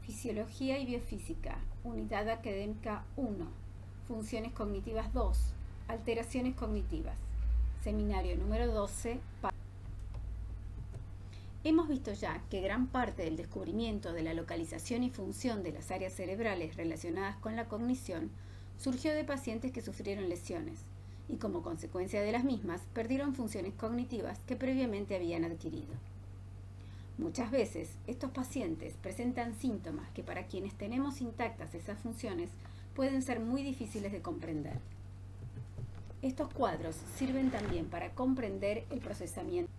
Fisiología y Biofísica, Unidad Académica 1, Funciones Cognitivas 2, Alteraciones Cognitivas, Seminario número 12. Hemos visto ya que gran parte del descubrimiento de la localización y función de las áreas cerebrales relacionadas con la cognición surgió de pacientes que sufrieron lesiones y como consecuencia de las mismas perdieron funciones cognitivas que previamente habían adquirido. Muchas veces estos pacientes presentan síntomas que para quienes tenemos intactas esas funciones pueden ser muy difíciles de comprender. Estos cuadros sirven también para comprender el procesamiento.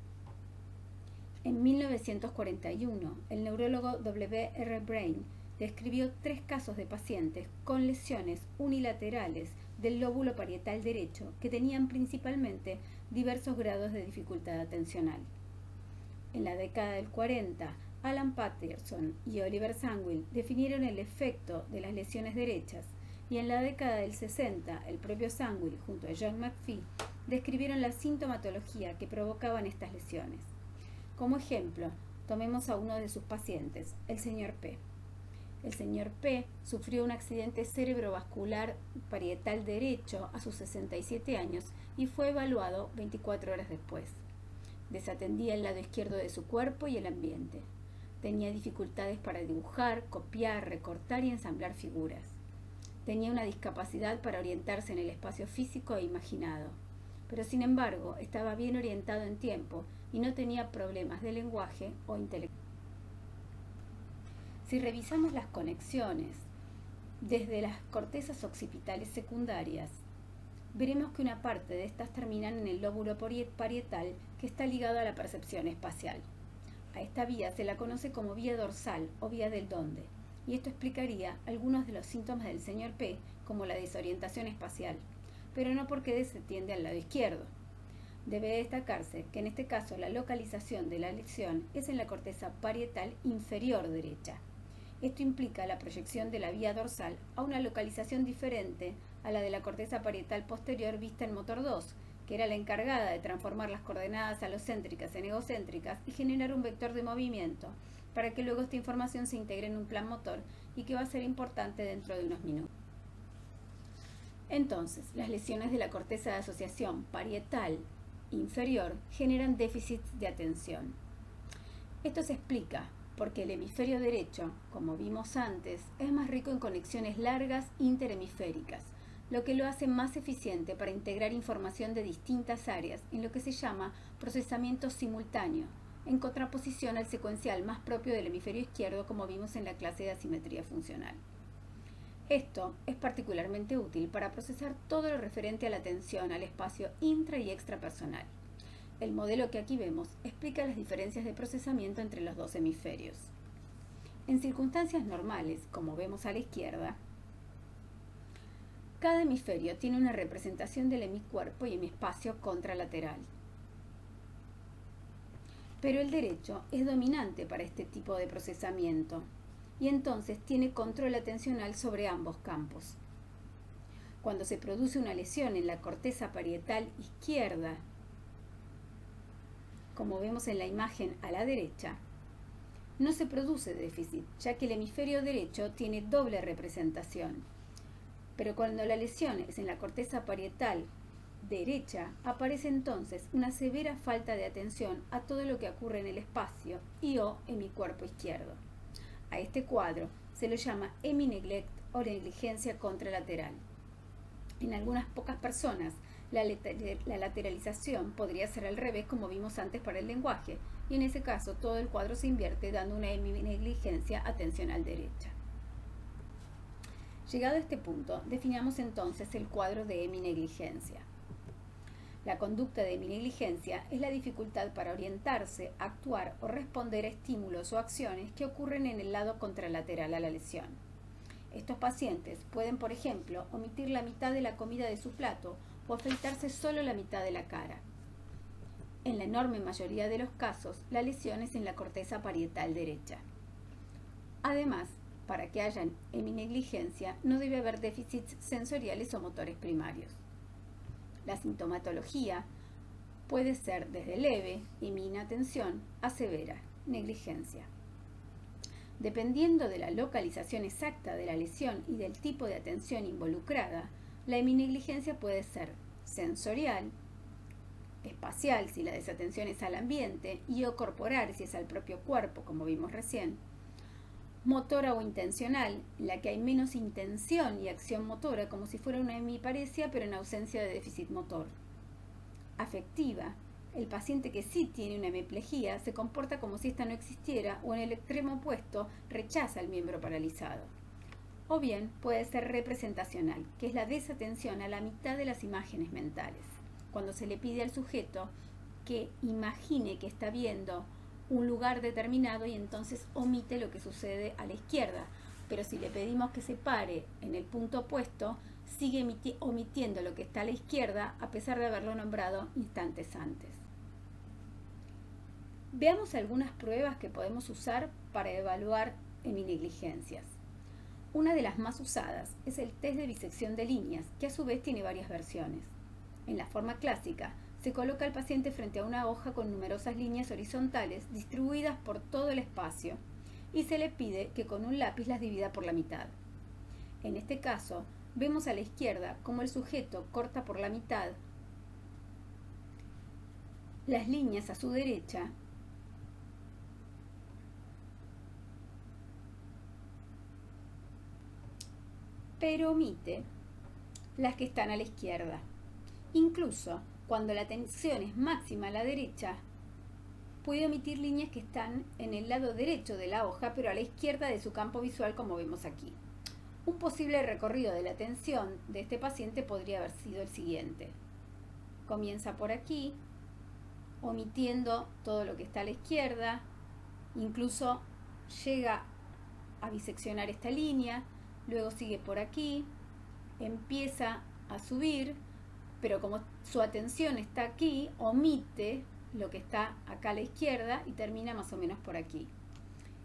En 1941, el neurólogo W. R. Brain describió 3 casos de pacientes con lesiones unilaterales del lóbulo parietal derecho que tenían principalmente diversos grados de dificultad atencional. En la década del 40, Alan Patterson y Oliver Sandwill definieron el efecto de las lesiones derechas, y en la década del 60, el propio Sandwill junto a John McPhee describieron la sintomatología que provocaban estas lesiones. Como ejemplo, tomemos a uno de sus pacientes, el señor P. El señor P sufrió un accidente cerebrovascular parietal derecho a sus 67 años y fue evaluado 24 horas después. Desatendía el lado izquierdo de su cuerpo y el ambiente. Tenía dificultades para dibujar, copiar, recortar y ensamblar figuras. Tenía una discapacidad para orientarse en el espacio físico e imaginado, pero sin embargo estaba bien orientado en tiempo y no tenía problemas de lenguaje o intelectual. Si revisamos las conexiones desde las cortezas occipitales secundarias, veremos que una parte de estas terminan en el lóbulo parietal que está ligado a la percepción espacial. A esta vía se la conoce como vía dorsal o vía del dónde, y esto explicaría algunos de los síntomas del señor P, como la desorientación espacial, pero no porque se tiende al lado izquierdo. Debe destacarse que en este caso la localización de la lesión es en la corteza parietal inferior derecha. Esto implica la proyección de la vía dorsal a una localización diferente a la de la corteza parietal posterior vista en motor 2, que era la encargada de transformar las coordenadas alocéntricas en egocéntricas y generar un vector de movimiento, para que luego esta información se integre en un plan motor y que va a ser importante dentro de unos minutos. Entonces, las lesiones de la corteza de asociación parietal inferior generan déficits de atención. Esto se explica porque el hemisferio derecho, como vimos antes, es más rico en conexiones largas interhemisféricas, lo que lo hace más eficiente para integrar información de distintas áreas en lo que se llama procesamiento simultáneo, en contraposición al secuencial más propio del hemisferio izquierdo, como vimos en la clase de asimetría funcional. Esto es particularmente útil para procesar todo lo referente a la atención al espacio intra y extrapersonal. El modelo que aquí vemos explica las diferencias de procesamiento entre los dos hemisferios. En circunstancias normales, como vemos a la izquierda, cada hemisferio tiene una representación del hemicuerpo y hemiespacio contralateral. Pero el derecho es dominante para este tipo de procesamiento y entonces tiene control atencional sobre ambos campos. Cuando se produce una lesión en la corteza parietal izquierda, como vemos en la imagen a la derecha, no se produce déficit, ya que el hemisferio derecho tiene doble representación. Pero cuando la lesión es en la corteza parietal derecha, aparece entonces una severa falta de atención a todo lo que ocurre en el espacio y/o en mi cuerpo izquierdo. A este cuadro se lo llama hemineglect o negligencia contralateral. En algunas pocas personas, la lateralización podría ser al revés, como vimos antes para el lenguaje, y en ese caso todo el cuadro se invierte dando una heminegligencia atencional derecha. Llegado a este punto, definamos entonces el cuadro de heminegligencia. La conducta de heminegligencia es la dificultad para orientarse, actuar o responder a estímulos o acciones que ocurren en el lado contralateral a la lesión. Estos pacientes pueden, por ejemplo, omitir la mitad de la comida de su plato o afeitarse solo la mitad de la cara. En la enorme mayoría de los casos, la lesión es en la corteza parietal derecha. Además, para que haya heminegligencia, no debe haber déficits sensoriales o motores primarios. La sintomatología puede ser desde leve, ininatención, a severa, negligencia. Dependiendo de la localización exacta de la lesión y del tipo de atención involucrada, la heminegligencia puede ser sensorial, espacial si la desatención es al ambiente y o corporal si es al propio cuerpo, como vimos recién, motora o intencional, en la que hay menos intención y acción motora, como si fuera una hemiparesia pero en ausencia de déficit motor. Afectiva, el paciente que sí tiene una hemiplegia se comporta como si esta no existiera o en el extremo opuesto rechaza el miembro paralizado. O bien puede ser representacional, que es la desatención a la mitad de las imágenes mentales, cuando se le pide al sujeto que imagine que está viendo un lugar determinado y entonces omite lo que sucede a la izquierda, pero si le pedimos que se pare en el punto opuesto, sigue omitiendo lo que está a la izquierda a pesar de haberlo nombrado instantes antes. Veamos algunas pruebas que podemos usar para evaluar heminegligencias. Una de las más usadas es el test de bisección de líneas, que a su vez tiene varias versiones. En la forma clásica, se coloca al paciente frente a una hoja con numerosas líneas horizontales distribuidas por todo el espacio y se le pide que con un lápiz las divida por la mitad. En este caso, vemos a la izquierda cómo el sujeto corta por la mitad las líneas a su derecha pero omite las que están a la izquierda. Incluso cuando la tensión es máxima a la derecha, puede omitir líneas que están en el lado derecho de la hoja, pero a la izquierda de su campo visual, como vemos aquí. Un posible recorrido de la tensión de este paciente podría haber sido el siguiente. Comienza por aquí, omitiendo todo lo que está a la izquierda, incluso llega a biseccionar esta línea, luego sigue por aquí, empieza a subir, pero como su atención está aquí, omite lo que está acá a la izquierda y termina más o menos por aquí.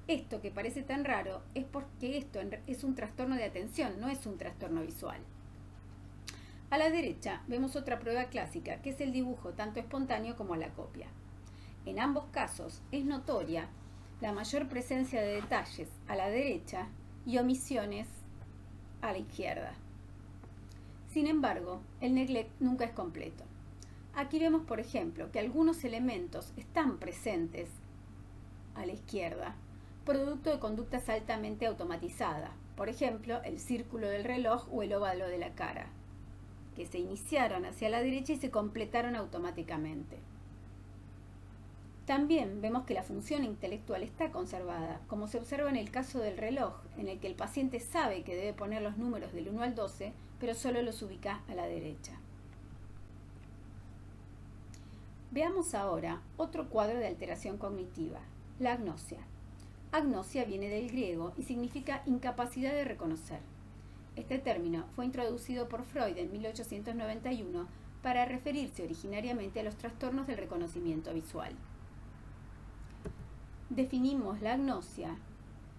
Esto que parece tan raro es porque esto es un trastorno de atención, no es un trastorno visual. A la derecha vemos otra prueba clásica, que es el dibujo tanto espontáneo como la copia. En ambos casos es notoria la mayor presencia de detalles a la derecha y omisiones a la izquierda. Sin embargo, el neglect nunca es completo. Aquí vemos, por ejemplo, que algunos elementos están presentes a la izquierda, producto de conductas altamente automatizadas, por ejemplo, el círculo del reloj o el óvalo de la cara, que se iniciaron hacia la derecha y se completaron automáticamente. También vemos que la función intelectual está conservada, como se observa en el caso del reloj, en el que el paciente sabe que debe poner los números del 1 al 12, pero solo los ubica a la derecha. Veamos ahora otro cuadro de alteración cognitiva, la agnosia. Agnosia viene del griego y significa incapacidad de reconocer. Este término fue introducido por Freud en 1891 para referirse originariamente a los trastornos del reconocimiento visual. Definimos la agnosia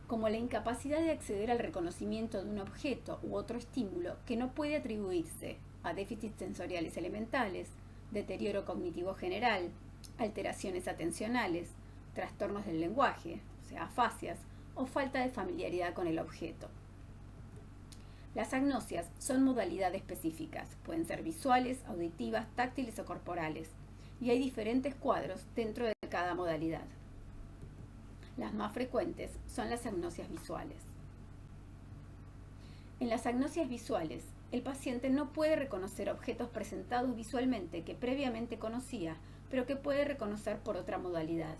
como la incapacidad de acceder al reconocimiento de un objeto u otro estímulo que no puede atribuirse a déficits sensoriales elementales, deterioro cognitivo general, alteraciones atencionales, trastornos del lenguaje, o sea, afasias, o falta de familiaridad con el objeto. Las agnosias son modalidades específicas, pueden ser visuales, auditivas, táctiles o corporales, y hay diferentes cuadros dentro de cada modalidad. Las más frecuentes son las agnosias visuales. En las agnosias visuales, el paciente no puede reconocer objetos presentados visualmente que previamente conocía, pero que puede reconocer por otra modalidad.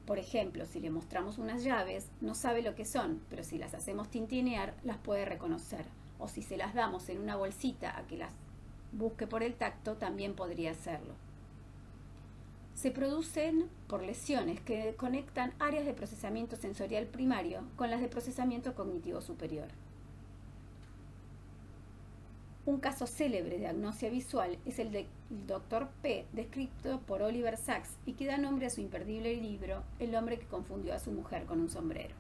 Por ejemplo, si le mostramos unas llaves, no sabe lo que son, pero si las hacemos tintinear, las puede reconocer. O si se las damos en una bolsita a que las busque por el tacto, también podría hacerlo. Se producen por lesiones que conectan áreas de procesamiento sensorial primario con las de procesamiento cognitivo superior. Un caso célebre de agnosia visual es el del Dr. P, descrito por Oliver Sacks y que da nombre a su imperdible libro El hombre que confundió a su mujer con un sombrero.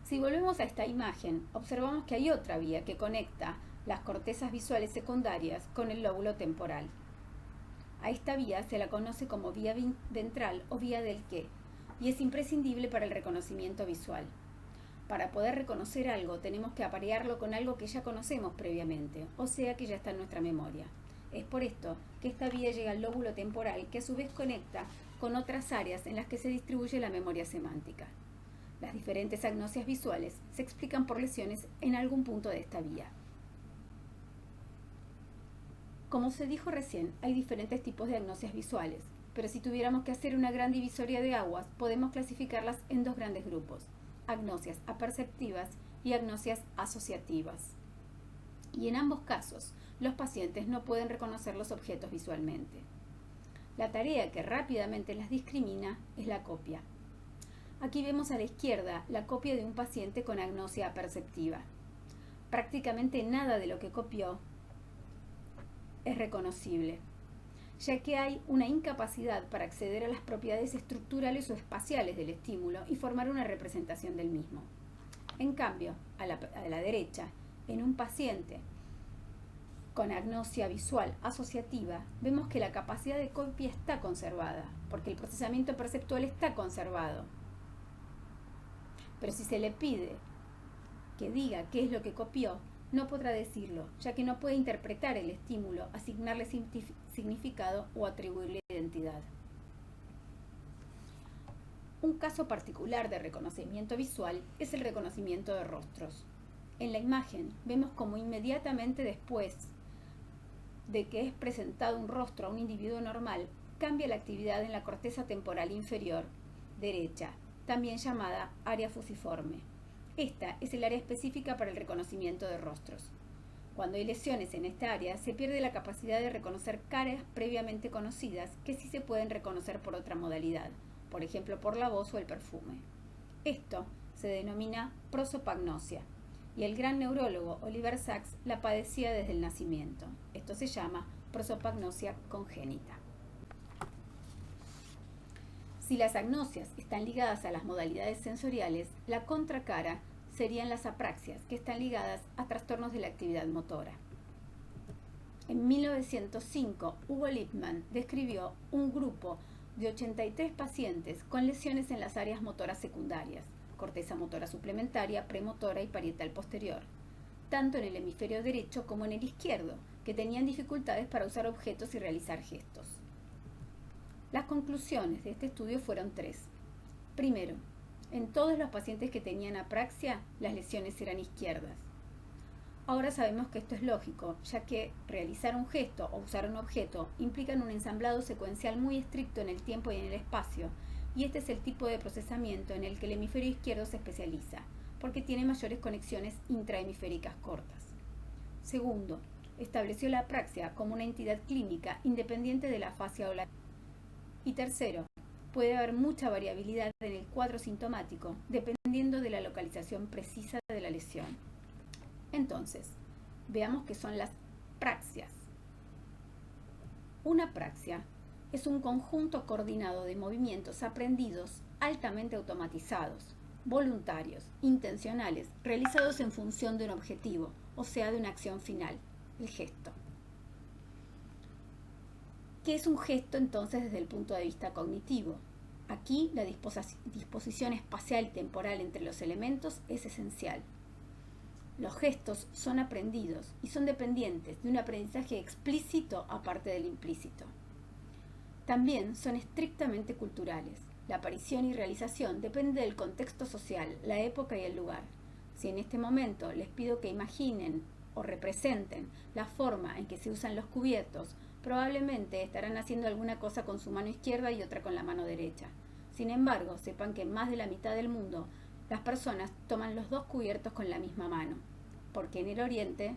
Si volvemos a esta imagen, observamos que hay otra vía que conecta las cortezas visuales secundarias con el lóbulo temporal. A esta vía se la conoce como vía ventral o vía del qué, y es imprescindible para el reconocimiento visual. Para poder reconocer algo tenemos que aparearlo con algo que ya conocemos previamente, o sea que ya está en nuestra memoria. Es por esto que esta vía llega al lóbulo temporal, que a su vez conecta con otras áreas en las que se distribuye la memoria semántica. Las diferentes agnosias visuales se explican por lesiones en algún punto de esta vía. Como se dijo recién, hay diferentes tipos de agnosias visuales, pero si tuviéramos que hacer una gran divisoria de aguas, podemos clasificarlas en dos grandes grupos: agnosias aperceptivas y agnosias asociativas. Y en ambos casos, los pacientes no pueden reconocer los objetos visualmente. La tarea que rápidamente las discrimina es la copia. Aquí vemos a la izquierda la copia de un paciente con agnosia aperceptiva. Prácticamente nada de lo que copió es reconocible, ya que hay una incapacidad para acceder a las propiedades estructurales o espaciales del estímulo y formar una representación del mismo. En cambio, a la derecha, en un paciente con agnosia visual asociativa, vemos que la capacidad de copia está conservada, porque el procesamiento perceptual está conservado. Pero si se le pide que diga qué es lo que copió, no podrá decirlo, ya que no puede interpretar el estímulo, asignarle significado o atribuirle identidad. Un caso particular de reconocimiento visual es el reconocimiento de rostros. En la imagen vemos como inmediatamente después de que es presentado un rostro a un individuo normal, cambia la actividad en la corteza temporal inferior derecha, también llamada área fusiforme. Esta es el área específica para el reconocimiento de rostros. Cuando hay lesiones en esta área, se pierde la capacidad de reconocer caras previamente conocidas que sí se pueden reconocer por otra modalidad, por ejemplo por la voz o el perfume. Esto se denomina prosopagnosia, y el gran neurólogo Oliver Sacks la padecía desde el nacimiento. Esto se llama prosopagnosia congénita. Si las agnosias están ligadas a las modalidades sensoriales, la contracara serían las apraxias, que están ligadas a trastornos de la actividad motora. En 1905, Hugo Lippmann describió un grupo de 83 pacientes con lesiones en las áreas motoras secundarias, corteza motora suplementaria, premotora y parietal posterior, tanto en el hemisferio derecho como en el izquierdo, que tenían dificultades para usar objetos y realizar gestos. Las conclusiones de este estudio fueron tres. Primero, en todos los pacientes que tenían apraxia, las lesiones eran izquierdas. Ahora sabemos que esto es lógico, ya que realizar un gesto o usar un objeto implican un ensamblado secuencial muy estricto en el tiempo y en el espacio, y este es el tipo de procesamiento en el que el hemisferio izquierdo se especializa, porque tiene mayores conexiones intrahemisféricas cortas. Segundo, estableció la apraxia como una entidad clínica independiente de la fascia o la... Y tercero, puede haber mucha variabilidad en el cuadro sintomático, dependiendo de la localización precisa de la lesión. Entonces, veamos qué son las praxias. Una praxia es un conjunto coordinado de movimientos aprendidos altamente automatizados, voluntarios, intencionales, realizados en función de un objetivo, o sea, de una acción final, el gesto. ¿Qué es un gesto entonces desde el punto de vista cognitivo? Aquí la disposición espacial y temporal entre los elementos es esencial. Los gestos son aprendidos y son dependientes de un aprendizaje explícito aparte del implícito. También son estrictamente culturales. La aparición y realización depende del contexto social, la época y el lugar. Si en este momento les pido que imaginen o representen la forma en que se usan los cubiertos, probablemente estarán haciendo alguna cosa con su mano izquierda y otra con la mano derecha. Sin embargo, sepan que en más de la mitad del mundo, las personas toman los dos cubiertos con la misma mano, porque en el Oriente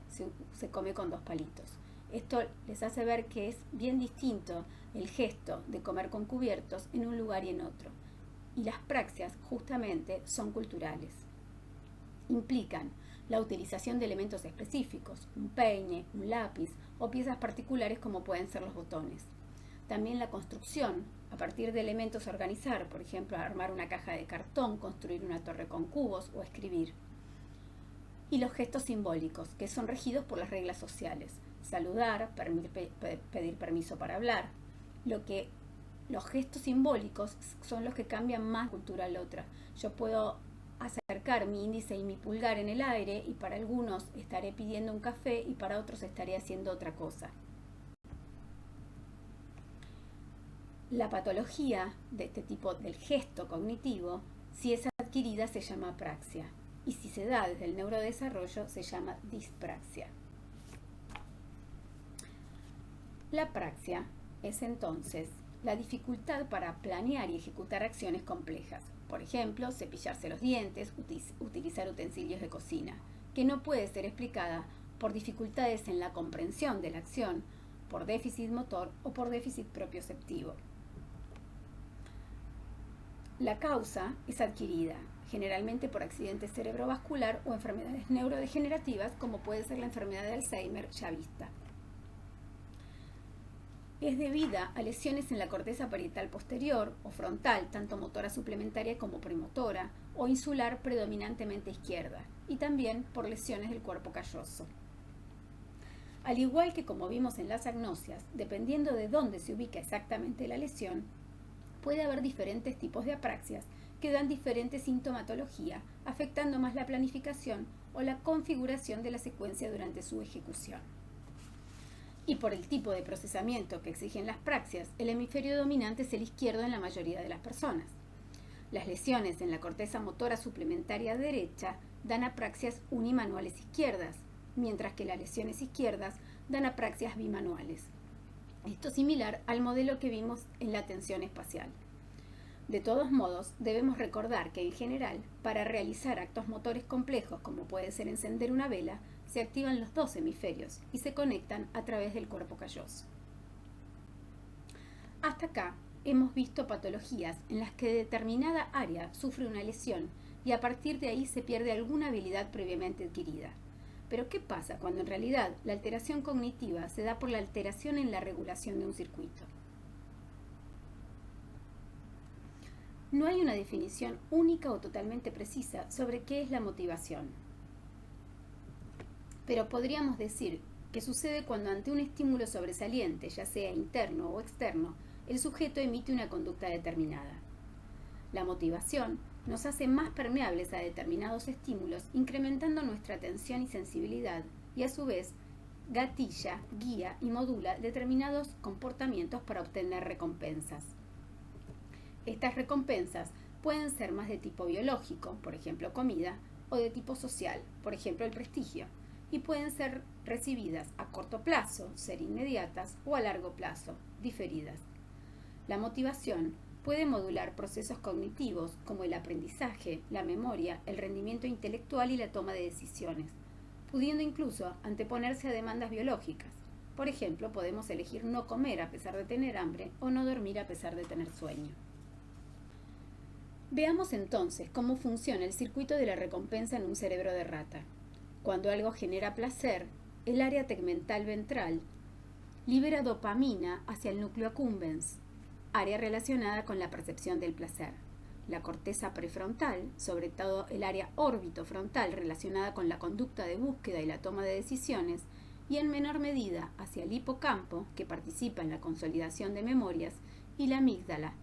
se come con dos palitos. Esto les hace ver que es bien distinto el gesto de comer con cubiertos en un lugar y en otro. Y las praxias justamente son culturales. Implican la utilización de elementos específicos, un peine, un lápiz o piezas particulares como pueden ser los botones. También la construcción, a partir de elementos a organizar, por ejemplo, armar una caja de cartón, construir una torre con cubos o escribir. Y los gestos simbólicos, que son regidos por las reglas sociales. Saludar, pedir permiso para hablar. Lo que Los gestos simbólicos son los que cambian más de cultura a la otra. Yo puedo acercar mi índice y mi pulgar en el aire y para algunos estaré pidiendo un café y para otros estaré haciendo otra cosa. La patología de este tipo del gesto cognitivo, si es adquirida, se llama apraxia y si se da desde el neurodesarrollo se llama dispraxia. La apraxia es entonces la dificultad para planear y ejecutar acciones complejas. Por ejemplo, cepillarse los dientes, utilizar utensilios de cocina, que no puede ser explicada por dificultades en la comprensión de la acción, por déficit motor o por déficit propioceptivo. La causa es adquirida, generalmente por accidente cerebrovascular o enfermedades neurodegenerativas, como puede ser la enfermedad de Alzheimer ya vista. Es debida a lesiones en la corteza parietal posterior o frontal, tanto motora suplementaria como premotora, o insular predominantemente izquierda, y también por lesiones del cuerpo calloso. Al igual que como vimos en las agnosias, dependiendo de dónde se ubica exactamente la lesión, puede haber diferentes tipos de apraxias que dan diferente sintomatología, afectando más la planificación o la configuración de la secuencia durante su ejecución. Y por el tipo de procesamiento que exigen las praxias, el hemisferio dominante es el izquierdo en la mayoría de las personas. Las lesiones en la corteza motora suplementaria derecha dan apraxias unimanuales izquierdas, mientras que las lesiones izquierdas dan apraxias bimanuales. Esto es similar al modelo que vimos en la atención espacial. De todos modos, debemos recordar que en general, para realizar actos motores complejos como puede ser encender una vela, se activan los dos hemisferios y se conectan a través del cuerpo calloso. Hasta acá hemos visto patologías en las que determinada área sufre una lesión y a partir de ahí se pierde alguna habilidad previamente adquirida. Pero ¿qué pasa cuando en realidad la alteración cognitiva se da por la alteración en la regulación de un circuito? No hay una definición única o totalmente precisa sobre qué es la motivación. Pero podríamos decir que sucede cuando ante un estímulo sobresaliente, ya sea interno o externo, el sujeto emite una conducta determinada. La motivación nos hace más permeables a determinados estímulos, incrementando nuestra atención y sensibilidad, y a su vez gatilla, guía y modula determinados comportamientos para obtener recompensas. Estas recompensas pueden ser más de tipo biológico, por ejemplo comida, o de tipo social, por ejemplo el prestigio, y pueden ser recibidas a corto plazo, ser inmediatas, o a largo plazo, diferidas. La motivación puede modular procesos cognitivos como el aprendizaje, la memoria, el rendimiento intelectual y la toma de decisiones, pudiendo incluso anteponerse a demandas biológicas. Por ejemplo, podemos elegir no comer a pesar de tener hambre o no dormir a pesar de tener sueño. Veamos entonces cómo funciona el circuito de la recompensa en un cerebro de rata. Cuando algo genera placer, el área tegmental ventral libera dopamina hacia el núcleo accumbens, área relacionada con la percepción del placer. La corteza prefrontal, sobre todo el área órbitofrontal relacionada con la conducta de búsqueda y la toma de decisiones, y en menor medida hacia el hipocampo, que participa en la consolidación de memorias, y la amígdala,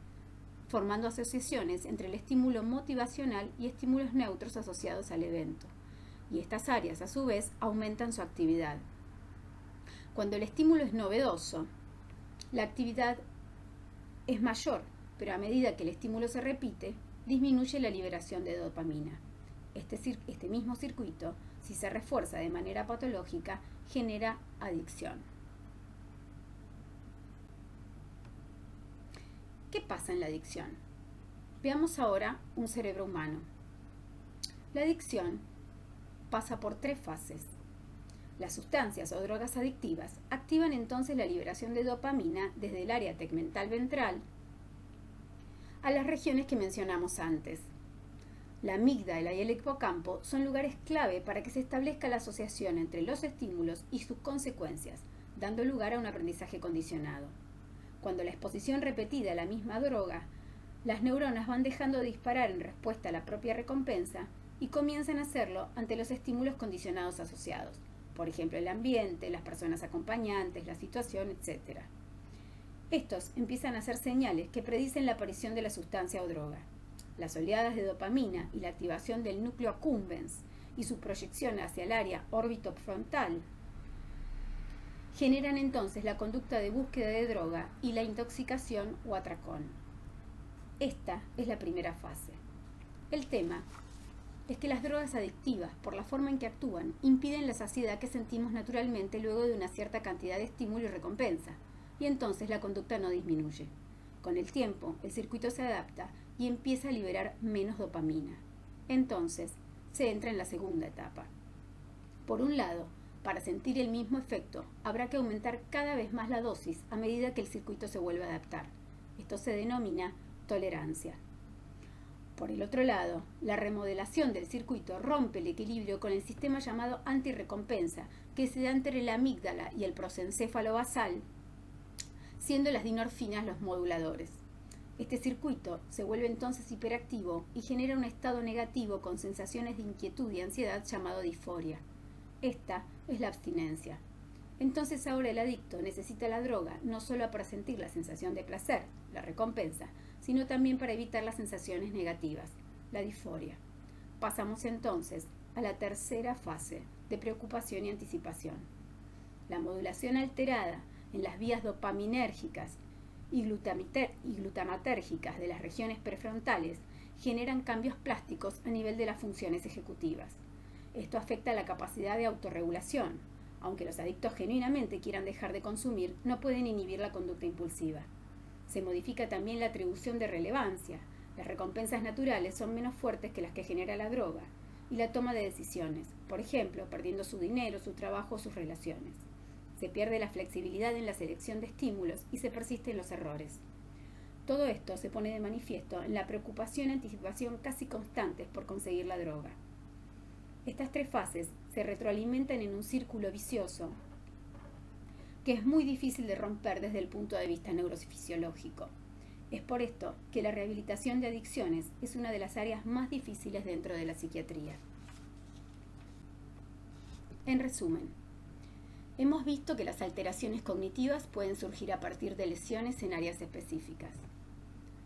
formando asociaciones entre el estímulo motivacional y estímulos neutros asociados al evento. Y estas áreas, a su vez, aumentan su actividad. Cuando el estímulo es novedoso, la actividad es mayor, pero a medida que el estímulo se repite, disminuye la liberación de dopamina. Este mismo circuito, si se refuerza de manera patológica, genera adicción. ¿Qué pasa en la adicción? Veamos ahora un cerebro humano. La adicción pasa por 3 fases. Las sustancias o drogas adictivas activan entonces la liberación de dopamina desde el área tegmental ventral a las regiones que mencionamos antes. La amígdala y el hipocampo son lugares clave para que se establezca la asociación entre los estímulos y sus consecuencias, dando lugar a un aprendizaje condicionado. Cuando la exposición repetida a la misma droga, las neuronas van dejando de disparar en respuesta a la propia recompensa y comienzan a hacerlo ante los estímulos condicionados asociados, por ejemplo el ambiente, las personas acompañantes, la situación, etc. Estos empiezan a ser señales que predicen la aparición de la sustancia o droga. Las oleadas de dopamina y la activación del núcleo accumbens y su proyección hacia el área orbitofrontal generan entonces la conducta de búsqueda de droga y la intoxicación o atracón. Esta es la primera fase. El tema es que las drogas adictivas, por la forma en que actúan, impiden la saciedad que sentimos naturalmente luego de una cierta cantidad de estímulo y recompensa, y entonces la conducta no disminuye. Con el tiempo, el circuito se adapta y empieza a liberar menos dopamina. Entonces, se entra en la segunda etapa. Por un lado, para sentir el mismo efecto, habrá que aumentar cada vez más la dosis a medida que el circuito se vuelve a adaptar. Esto se denomina tolerancia. Por el otro lado, la remodelación del circuito rompe el equilibrio con el sistema llamado antirrecompensa, que se da entre la amígdala y el prosencéfalo basal, siendo las dinorfinas los moduladores. Este circuito se vuelve entonces hiperactivo y genera un estado negativo con sensaciones de inquietud y ansiedad llamado disforia. Esta es la abstinencia. Entonces ahora el adicto necesita la droga no solo para sentir la sensación de placer, la recompensa, sino también para evitar las sensaciones negativas, la disforia. Pasamos entonces a la tercera fase de preocupación y anticipación. La modulación alterada en las vías dopaminérgicas y glutamatérgicas de las regiones prefrontales generan cambios plásticos a nivel de las funciones ejecutivas. Esto afecta la capacidad de autorregulación. Aunque los adictos genuinamente quieran dejar de consumir, no pueden inhibir la conducta impulsiva. Se modifica también la atribución de relevancia. Las recompensas naturales son menos fuertes que las que genera la droga. Y la toma de decisiones, por ejemplo, perdiendo su dinero, su trabajo o sus relaciones. Se pierde la flexibilidad en la selección de estímulos y se persisten los errores. Todo esto se pone de manifiesto en la preocupación y anticipación casi constantes por conseguir la droga. Estas tres fases se retroalimentan en un círculo vicioso que es muy difícil de romper desde el punto de vista neurofisiológico. Es por esto que la rehabilitación de adicciones es una de las áreas más difíciles dentro de la psiquiatría. En resumen, hemos visto que las alteraciones cognitivas pueden surgir a partir de lesiones en áreas específicas.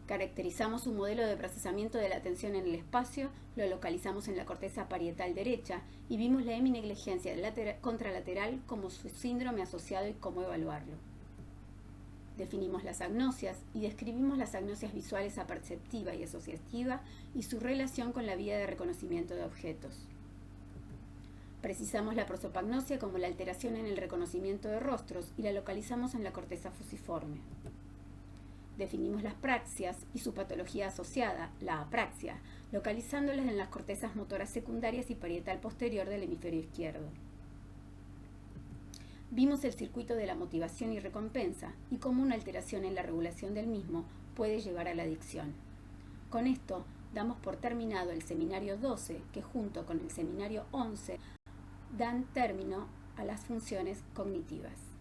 Caracterizamos un modelo de procesamiento de la atención en el espacio, lo localizamos en la corteza parietal derecha y vimos la heminegligencia contralateral como su síndrome asociado y cómo evaluarlo. Definimos las agnosias y describimos las agnosias visuales aperceptiva y asociativa y su relación con la vía de reconocimiento de objetos. Precisamos la prosopagnosia como la alteración en el reconocimiento de rostros y la localizamos en la corteza fusiforme. Definimos las praxias y su patología asociada, la apraxia, localizándolas en las cortezas motoras secundarias y parietal posterior del hemisferio izquierdo. Vimos el circuito de la motivación y recompensa y cómo una alteración en la regulación del mismo puede llevar a la adicción. Con esto damos por terminado el seminario 12, que junto con el seminario 11 dan término a las funciones cognitivas.